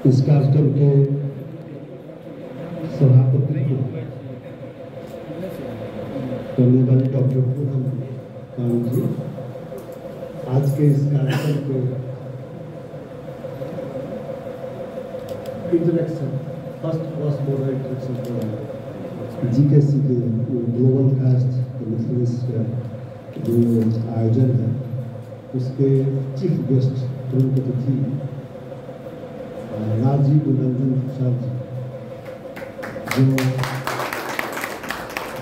इस कार्यक्रम के सभापति करने वाले डॉक्टर पूनम कानू जी, आज के इस कार्यक्रम के interaction first model interaction GKC के ग्लोबल कास्ट कॉन्फ्रेंस का जो आयोजन है उसके चीफ गेस्ट प्रमुख अतिथि राजीव रंजन प्रसाद जी, जो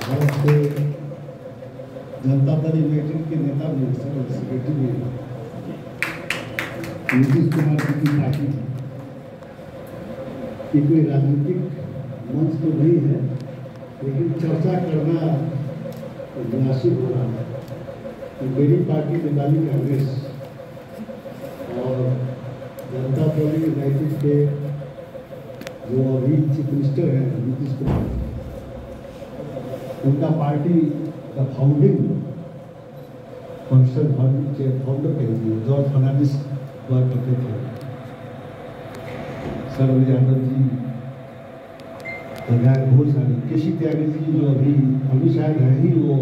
भारत के जनता दल यूनाइटेड के नेता भी सेक्रेटरी भी नीतीश कुमार जी की पार्टी की कोई राजनीतिक मंच तो नहीं है, लेकिन चर्चा करना मुनासिब हो रहा है कि मेरी पार्टी नेपाली कांग्रेस और जनता दल यूनाइटेड के जो अभी चीफ मिनिस्टर हैं नीतीश कुमार, उनका पार्टी का फाउंडिंग फाउंडर कहेंगे जॉर्ज फर्नांडिस हुआ करते थे। शरद यादव जी, बहुत सारे केसी त्यागी जी जो अभी शायद है ही वो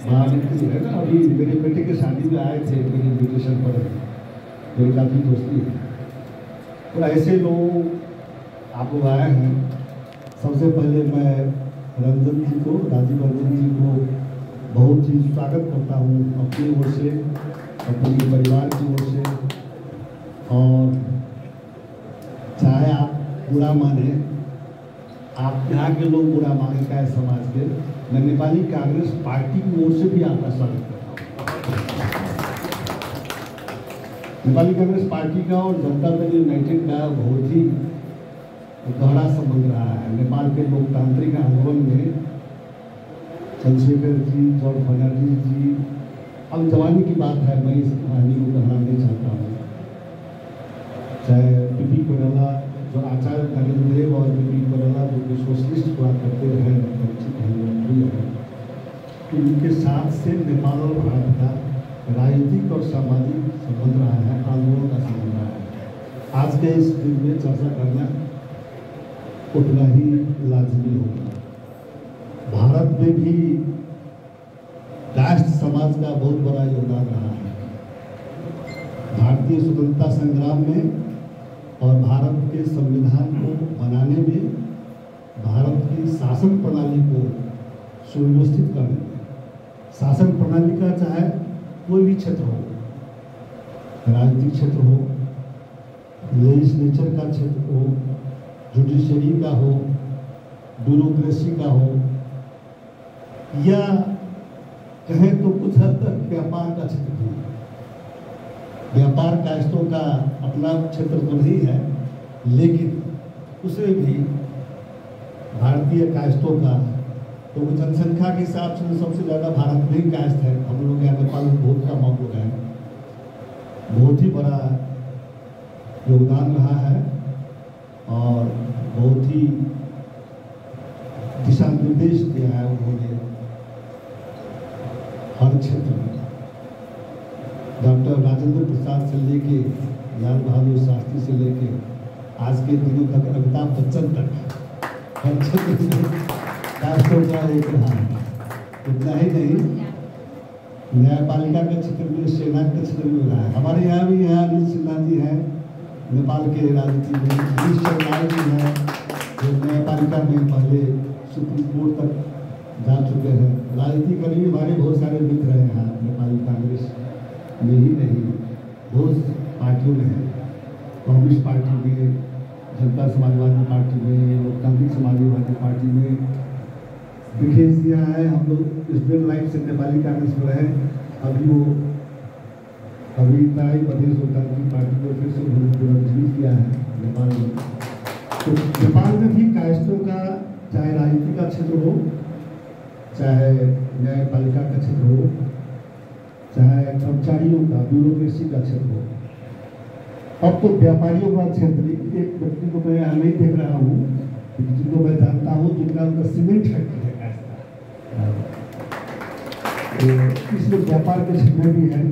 महामंत्री है ना, अभी मेरे बेटे के शादी में आए थे मेरे इन्विटेशन पर, मेरी काफ़ी दोस्ती है। तो ऐसे लोग आप लोग आए हैं। सबसे पहले मैं रंजन जी को, राजीव रंजन जी को बहुत ही स्वागत करता हूँ अपनी ओर से, अपने परिवार की ओर से। और चाहे आप बुरा माने, आप यहाँ के लोग बुरा माने का है समाज के, मैं नेपाली कांग्रेस पार्टी की ओर से भी आपका स्वागत करता हूँ। नेपाली कांग्रेस पार्टी का और जनता दल यूनाइटेड का बहुत ही गहरा संबंध रहा है। नेपाल के लोकतांत्रिक आंदोलन में चंद्रशेखर जी, जॉर्ज फर्नांडिस जी, अब जवानी की बात है, मैं इस कहानी को कहना नहीं चाहता हूँ। चाहे बीपी कोइराला जो आचार्य नरेंद्र देव और बीपी कोइराला जो कि सोशलिस्ट हुआ करते हैं, उनके साथ से नेपाल और भारत का राजनीतिक और सामाजिक संबंध रहा है, आंदोलन का संबंध रहा है। आज के इस दिन में चर्चा करना उतना ही लाजमी होगा। भारत में भी कास्ट समाज का बहुत बड़ा योगदान रहा है भारतीय स्वतंत्रता संग्राम में और भारत के संविधान को बनाने में, भारत की शासन प्रणाली को सुव्यवस्थित करने में। शासन प्रणाली का चाहे कोई भी क्षेत्र हो, राजनीतिक क्षेत्र हो, लेजिस्लेचर का क्षेत्र हो, जुडिशरी का हो, ब्यूरोक्रेसी का हो, या कहें तो कुछ हद तक व्यापार का क्षेत्र भी। व्यापार कायस्तों का अपना क्षेत्र तो नहीं है, लेकिन उसमें भी भारतीय कायस्तों का, तो जनसंख्या के हिसाब से सबसे ज़्यादा भारत में ही कायस्थ है। हम लोग यहाँ नेपाल में बहुत कम हम लोग हैं। बहुत ही बड़ा योगदान रहा है और बहुत ही दिशा निर्देश दिया है उन्होंने हर क्षेत्र में। डॉक्टर राजेंद्र प्रसाद से लेके लाल बहादुर शास्त्री से लेके आज के दिनों तक अमिताभ बच्चन तक हर क्षेत्र में कायस्तों का एक रहा है। इतना ही नहीं, न्यायपालिका के क्षेत्र में, सेना के क्षेत्र में रहा है। हमारे यहाँ भी अनिल सिन्हा जी हैं, नेपाल के राजनीति में गिरीश चौधरी जी हैं, जो न्यायपालिका में पहले सुप्रीम कोर्ट तक जा चुके हैं। राजनीति करीब हमारे बहुत सारे मित्र हैं यहाँ नेपाली कांग्रेस में ही नहीं, बहुत पार्टियों में है। कांग्रेस पार्टी में, जनता समाजवादी पार्टी में, लोकतांत्रिक समाजवादी पार्टी में विशेष दिया है। हम लोग स्टूडेंट लाइफ से नेपाली कांग्रेस में रहे, अभी ताई प्रदेश लोकतांत्रिक पार्टी को फिर से उन्होंने पुनर्जीवित किया है नेपाल में। तो नेपाल में भी कायस्तों का, चाहे राजनीति का क्षेत्र हो, चाहे न्यायपालिका का क्षेत्र हो, चाहे कर्मचारियों का, ब्यूरोक्रेसी का क्षेत्र हो, अब तो व्यापारियों का क्षेत्र। एक व्यक्ति को मैं यहाँ नहीं देख रहा हूँ, जिनको मैं जानता हूँ, जिनका उनका सीमेंट फैक्ट्री है कायस्थ का, तो इसलिए व्यापार के क्षेत्र में भी है।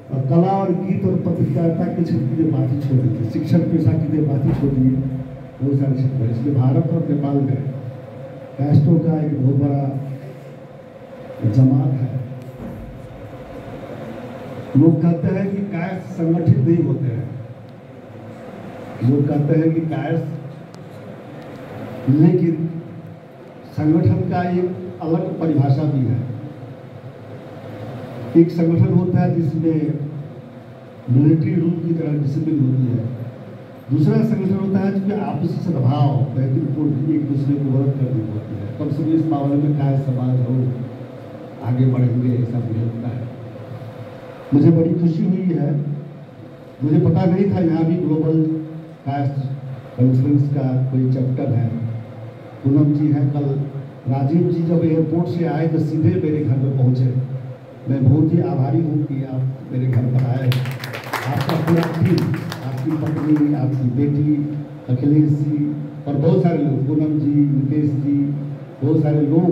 और कला और गीत और पत्रकारिता के क्षेत्र की बात ही छोड़ दी, शिक्षण पेशा की बात ही छोड़ दी, बहुत सारे क्षेत्र है। इसलिए भारत और नेपाल में कास्टों का एक बहुत बड़ा जमात है। लोग कहते हैं कि कास्ट संगठित नहीं होते हैं, लोग कहते हैं कि कास्ट, लेकिन संगठन का एक अलग परिभाषा भी है। एक संगठन होता है जिसमें मिलिट्री रूल की तरह डिसिप्लिन होती है, दूसरा संगठन होता है जिसमें आपसी सद्भाव, मैत्रीपूर्ण एक दूसरे को मदद करनी होती है। कम से कम इस मामले में कास्ट समाज हो आगे बढ़ेंगे, ऐसा मुझे लगता है। मुझे बड़ी खुशी हुई है, मुझे पता नहीं था यहाँ भी ग्लोबल कास्ट कॉन्फ्रेंस का कोई चैप्टर है। पूनम जी हैं, कल राजीव जी जब एयरपोर्ट से आए तो सीधे मेरे घर में पहुँचे। मैं बहुत ही आभारी हूँ कि आप मेरे घर पर आए। आपका पूरा टीम, आपकी पत्नी, आपकी बेटी अखिलेश जी और बहुत सारे लोग, पूनम जी, नितेश जी, बहुत सारे लोग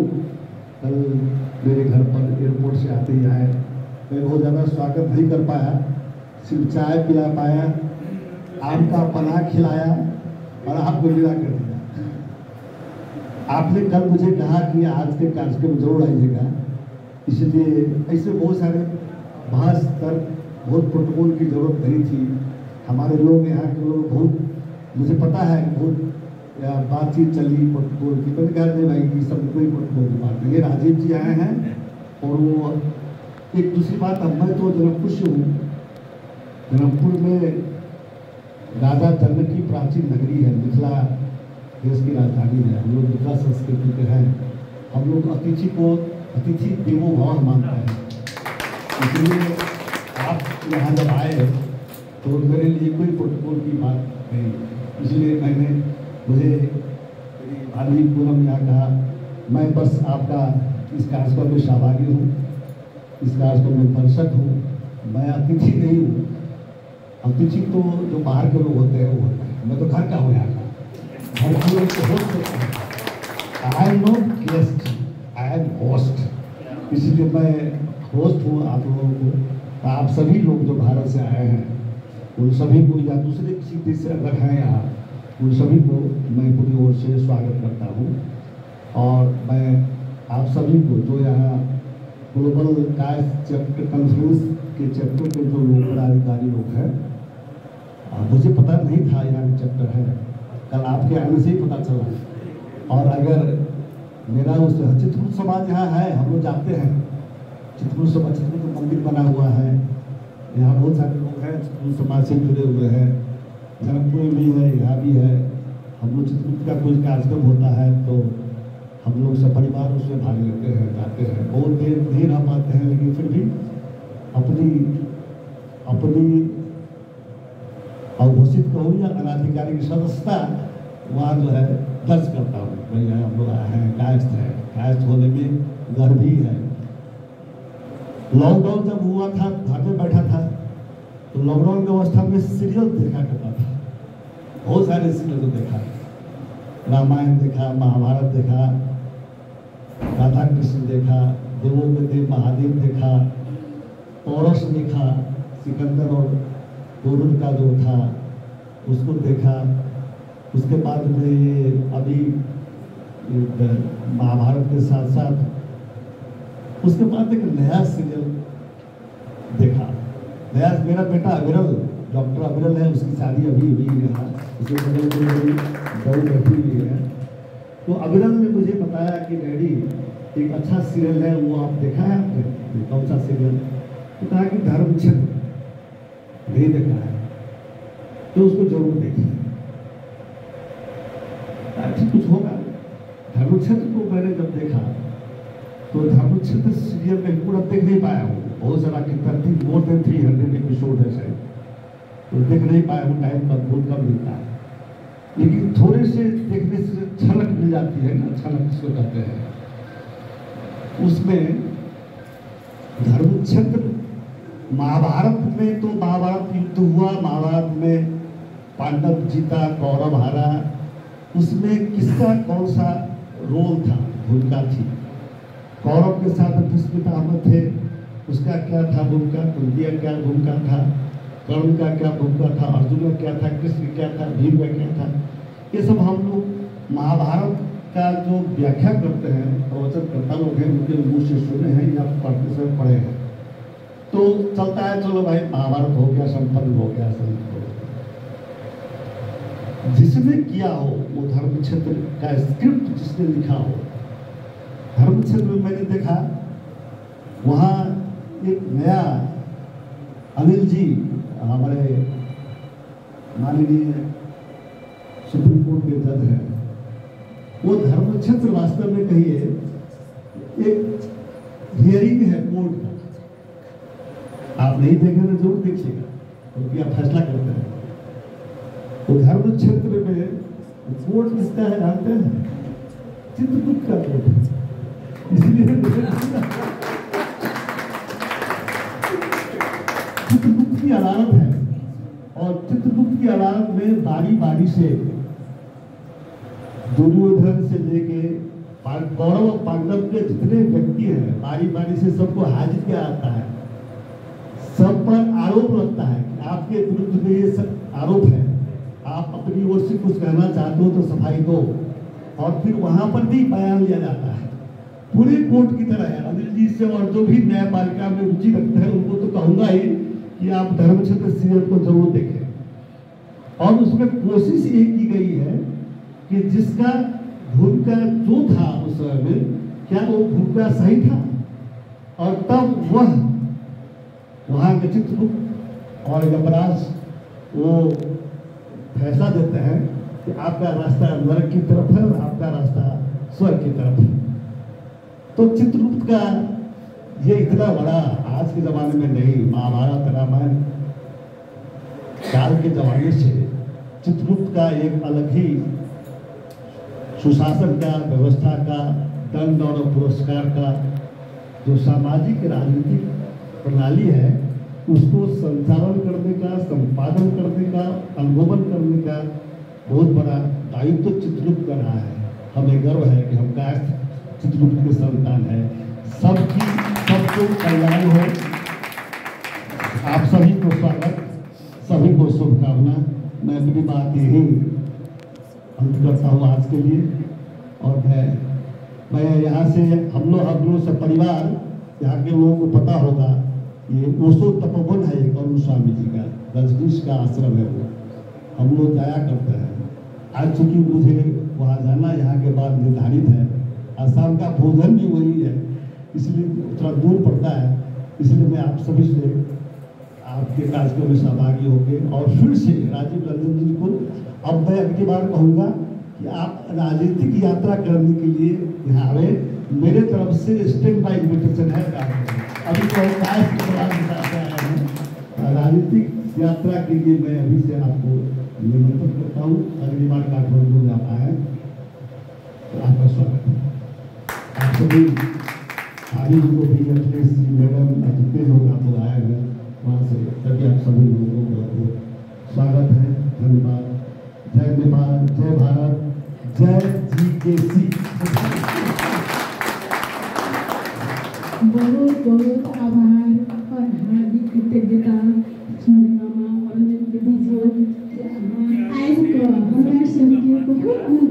कल मेरे घर पर एयरपोर्ट से आते ही आए। मैं बहुत ज़्यादा स्वागत नहीं कर पाया, सिर्फ चाय पिला पाया, आम का पना खिलाया और आपको विदा कर दिया। आपने कल मुझे कहा कि आज के कार्यक्रम में जरूर आइएगा, इसलिए ऐसे बहुत सारे बहस तर्क, बहुत प्रोटोकॉल की जरूरत नहीं थी। हमारे लोग, यहाँ के लोग बहुत, मुझे पता है बहुत बातचीत चली प्रोटोकॉल की, तो कह रहे भाई कि सब कोई प्रोटोकॉल की बात नहीं है। राजीव जी आए हैं और वो एक दूसरी बात, अब मैं तो जनकपुर से हूँ, जनकपुर में राजा जनक की प्राचीन नगरी है, मिथिला देश की राजधानी है। हम लोग मिथिला संस्कृति के हैं, हम लोग अतिथि देवो भव मानते हैं। इसलिए आप यहाँ जब आए तो मेरे लिए कोई प्रोटोकॉल की बात नहीं, इसलिए मुझे मेरी भाभी पूनम यहाँ कहा, मैं बस आपका इस कार्यक्रम में सहभागी हूँ, इस कार्यक्रम में दर्शक हूँ, मैं अतिथि नहीं हूँ। अतिथि तो जो बाहर के लोग होते हैं वो होते हैं, मैं तो घर का हूँ, यहाँ का घर के लोग तो host. I am not guest, I am host, इसलिए मैं होस्ट हूँ आप लोगों को। आप सभी लोग जो भारत से आए हैं उन सभी को, या दूसरे किसी देश से अगर हैं यहाँ, उन सभी को मैं पूरी ओर से स्वागत करता हूँ। और मैं आप सभी को जो यहाँ ग्लोबल कास्ट चैप्टर कॉन्फ्रेंस के चैप्टर के जो लोग पदाधिकारी लोग हैं, मुझे पता नहीं था यहाँ का चैप्टर है, कल आपके आने से ही पता चला। और अगर मेरा उस चित्रकूट समाज यहाँ है, हम लोग जाते हैं चित्रकूट समाज, चित्रकूट मंदिर बना हुआ है, यहाँ बहुत सारे लोग हैं चित्रकूट समाज से जुड़े हुए हैं, जनकपुर में भी है, यहाँ भी है। हम लोग चित्रकूट का कोई कार्यक्रम होता है तो हम लोग सब परिवार उसमें भाग लेते हैं, जाते हैं। बहुत देर नहीं रह पाते हैं, लेकिन फिर भी अपनी अवघोषित कहूँ या अनाधिकारिक सदस्यता वहाँ जो है दर्ज करता हूँ। भाई हम लोग आए हैं, कास्ट है, कास्ट होने में गर्व भी है। लॉकडाउन जब हुआ था, घर में बैठा था, तो लॉकडाउन की अवस्था में सीरियल देखा करता था, बहुत सारे सीरियल देखा, रामायण देखा, महाभारत देखा, राधा कृष्ण देखा, देवों के देव महादेव देखा, पौरस देखा, सिकंदर और गोरुल का जो था उसको देखा। उसके बाद में ये अभी महाभारत के साथ साथ उसके बाद एक नया सीरियल देखा, नया। मेरा बेटा अविरल, डॉक्टर अविरल है, उसकी शादी अभी हुई है, उसके बगल में मेरी बहू बैठी हुई है। तो अविरल ने मुझे बताया कि डैडी एक अच्छा सीरियल है, वो आप देखा है आपने? कौन सा सीरियल? तो कहा कि धर्मछत्र, नहीं देखा है तो उसको जरूर देखिए। अच्छा कुछ होगा। धर्मछत्र को मैंने जब देखा तो धर्मछत्र सीरियल में पूरा देख नहीं पाया हूँ, बहुत सारा कितना मोर देन 300 एपिसोड है शायद, तो देख नहीं पाया हूँ, टाइम का बहुत कम मिलता है। लेकिन थोड़े से देखने से झलक मिल जाती है ना, झलक जिसको कहते हैं। उसमें धर्मछत्र, महाभारत में तो महाभारत युद्ध हुआ, महाभारत में पांडव जीता, कौरव हारा, उसमें किसका कौन सा रोल था, भूमिका थी? कौरव के साथ भीष्म पितामह थे, उसका क्या था भूमिका, कुंती का क्या भूमिका था, कर्ण का क्या भूमिका था, अर्जुन का क्या था, कृष्ण क्या था, भीम का क्या था, ये सब हम लोग महाभारत का जो व्याख्या करते हैं प्रवचन करता लोग हैं उनके मुँह से सुने हैं या पढ़ते समय पढ़े हैं, तो चलता है चलो भाई महाभारत हो गया, संपन्न हो गया, समाप्त हो गया। जिसने किया हो वो धर्म क्षेत्र का स्क्रिप्ट जिसने लिखा हो, धर्म क्षेत्र में मैंने देखा वहाँ एक नया अनिल जी हमारे माननीय सुप्रीम कोर्ट के जज हैं, वो धर्म क्षेत्र वास्तव में कहिए एक हियरिंग है कोर्ट का, आप नहीं देखेंगे तो जरूर देखिएगा क्योंकि आप फैसला करते हैं। वो धर्म क्षेत्र में कोर्ट किसका है जानते हैं? चित्रगुप्त का कोर्ट है, इसलिए चित्रगुप्त की अदालत है और चित्रगुप्त की अदालत में बारी बारी से दुर्योधन से लेके कौरव और पांडव के जितने व्यक्ति हैं बारी बारी से सबको हाजिर किया जाता है, सब पर आरोप लगता है कि आपके विरुद्ध में ये सब आरोप है, आप अपनी ओर से कुछ कहना चाहते हो तो सफाई दो, और फिर वहां पर भी बयान लिया जाता है पूरे कोर्ट की तरह है। अनिल जी से और जो भी न्यायपालिका में रुचि रखते हैं उनको तो कहूंगा ही कि आप धर्म क्षेत्र सीरियल को जरूर देखें। और उसमें कोशिश ये की गई है कि जिसका भूमिका जो था उस समय में, क्या वो भूमिका सही था, और तब वह वहाँ के चित्रगुप्त और यमराज वो फैसला देते हैं कि आपका रास्ता नरक की तरफ है और आपका रास्ता स्वर्ग की तरफ है। तो चित्रगुप्त का ये इतना बड़ा आज के जमाने में नहीं, महाभारत रामायण काल के जमाने से चित्रगुप्त का एक अलग ही सुशासन का, व्यवस्था का, दंड और पुरस्कार का जो सामाजिक राजनीतिक प्रणाली है उसको संचालन करने का, संपादन करने का, अनुगमन करने का बहुत बड़ा दायित्व तो चित्रगुप्त का रहा है। हमें गर्व है कि हम कायस्थ चित्रगुप्त के संतान है। सबको कल्याण हो। आप सभी को स्वागत, सभी को शुभकामना। मैं अपनी बात यही अंत करता हूँ आज के लिए। और मैं यहाँ से हम लोग सब परिवार, यहाँ के लोगों को पता होगा ये ओशो तपोवन है एक अरुण स्वामी जी का, रजनीश का आश्रम है वो, हम लोग जाया करते हैं। आज चूंकि मुझे वहाँ जाना यहाँ के बाद निर्धारित है, आसाम का भोजन भी वही है इसलिए थोड़ा दूर पड़ता है, इसलिए मैं आप सभी से आपके कार्यक्रम में सहभागी होंगे। और फिर से राजीव रंजन जी को अब मैं अगली बार कहूँगा कि आप राजनीतिक यात्रा करने के लिए यहाँ आए, मेरे तरफ से स्टैंड बाय इन्विटेशन है। अभी तो राजनीतिक यात्रा के लिए मैं अभी से आपको निमंत्रण करता हूँ। अगली बार काठमांडू जाता है तो आपका स्वागत है। आप सभी आदि को भी अखिलेश जी मैडम जितने लोग आप लोग आए हैं वहाँ से सभी आप सभी लोगों को बहुत स्वागत है। धन्यवाद। जय नेपाल, जय भारत, जय GKC। बहुत बहुत आभार और हार्दिक कृतज्ञता मामा और के बीच आए तो हमारा सबके बहुत